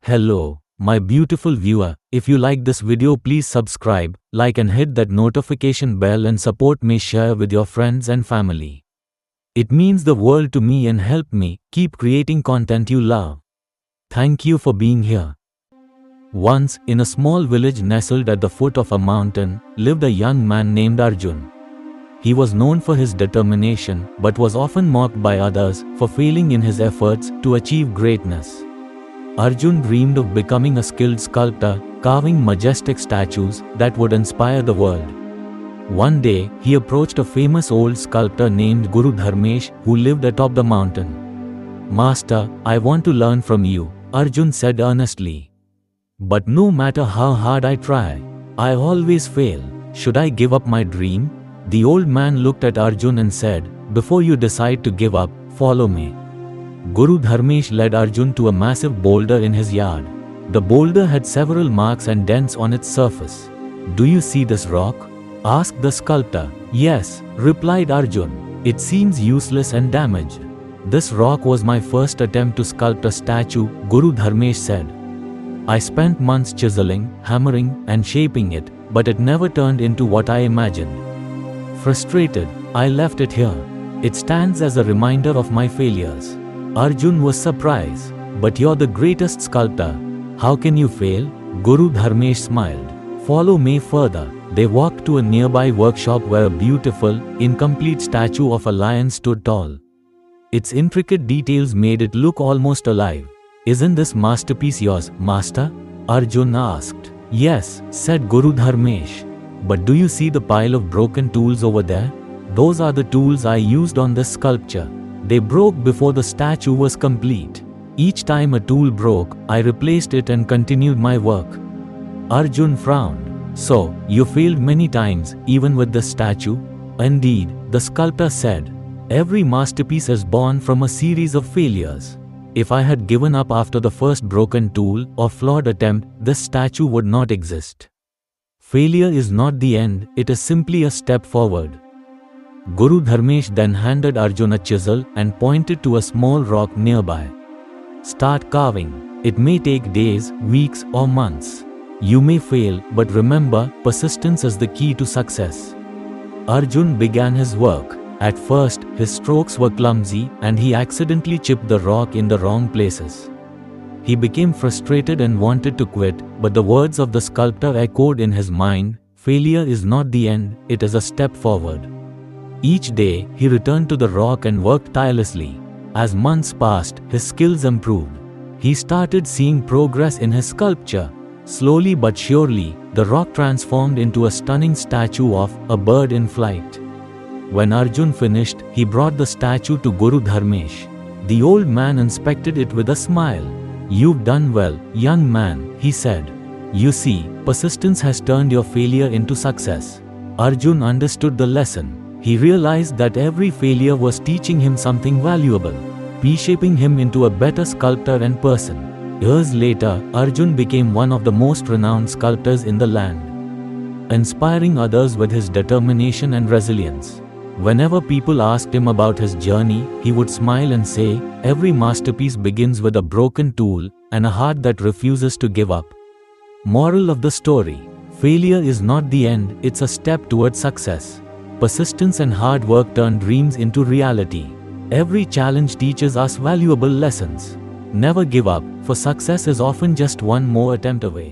Hello, my beautiful viewer. If you like this video, please subscribe, like and hit that notification bell and support me, share with your friends and family. It means the world to me and help me keep creating content you love. Thank you for being here. Once, in a small village nestled at the foot of a mountain, lived a young man named Arjun. He was known for his determination, but was often mocked by others for failing in his efforts to achieve greatness. Arjun dreamed of becoming a skilled sculptor, carving majestic statues that would inspire the world. One day, he approached a famous old sculptor named Guru Dharmesh, who lived atop the mountain. "Master, I want to learn from you," Arjun said earnestly. "But no matter how hard I try, I always fail. Should I give up my dream?" The old man looked at Arjun and said, "Before you decide to give up, follow me." Guru Dharmesh led Arjun to a massive boulder in his yard. The boulder had several marks and dents on its surface. "Do you see this rock?" asked the sculptor. "Yes," replied Arjun. "It seems useless and damaged." "This rock was my first attempt to sculpt a statue," Guru Dharmesh said. "I spent months chiseling, hammering, and shaping it, but it never turned into what I imagined. Frustrated, I left it here. It stands as a reminder of my failures." Arjun was surprised. "But you're the greatest sculptor. How can you fail?" Guru Dharmesh smiled. "Follow me further." They walked to a nearby workshop where a beautiful, incomplete statue of a lion stood tall. Its intricate details made it look almost alive. "Isn't this masterpiece yours, master?" Arjun asked. "Yes," said Guru Dharmesh. "But do you see the pile of broken tools over there? Those are the tools I used on this sculpture. They broke before the statue was complete. Each time a tool broke, I replaced it and continued my work." Arjun frowned. "So, you failed many times, even with this statue?" "Indeed," the sculptor said. "Every masterpiece is born from a series of failures. If I had given up after the first broken tool or flawed attempt, this statue would not exist. Failure is not the end, it is simply a step forward." Guru Dharmesh then handed Arjun a chisel and pointed to a small rock nearby. "Start carving. It may take days, weeks, or months. You may fail, but remember, persistence is the key to success." Arjun began his work. At first, his strokes were clumsy and he accidentally chipped the rock in the wrong places. He became frustrated and wanted to quit, but the words of the sculptor echoed in his mind, "Failure is not the end, it is a step forward." Each day, he returned to the rock and worked tirelessly. As months passed, his skills improved. He started seeing progress in his sculpture. Slowly but surely, the rock transformed into a stunning statue of a bird in flight. When Arjun finished, he brought the statue to Guru Dharmesh. The old man inspected it with a smile. "You've done well, young man," he said. "You see, persistence has turned your failure into success." Arjun understood the lesson. He realized that every failure was teaching him something valuable, reshaping him into a better sculptor and person. Years later, Arjun became one of the most renowned sculptors in the land, inspiring others with his determination and resilience. Whenever people asked him about his journey, he would smile and say, "Every masterpiece begins with a broken tool and a heart that refuses to give up." Moral of the story: failure is not the end, it's a step towards success. Persistence and hard work turn dreams into reality. Every challenge teaches us valuable lessons. Never give up, for success is often just one more attempt away.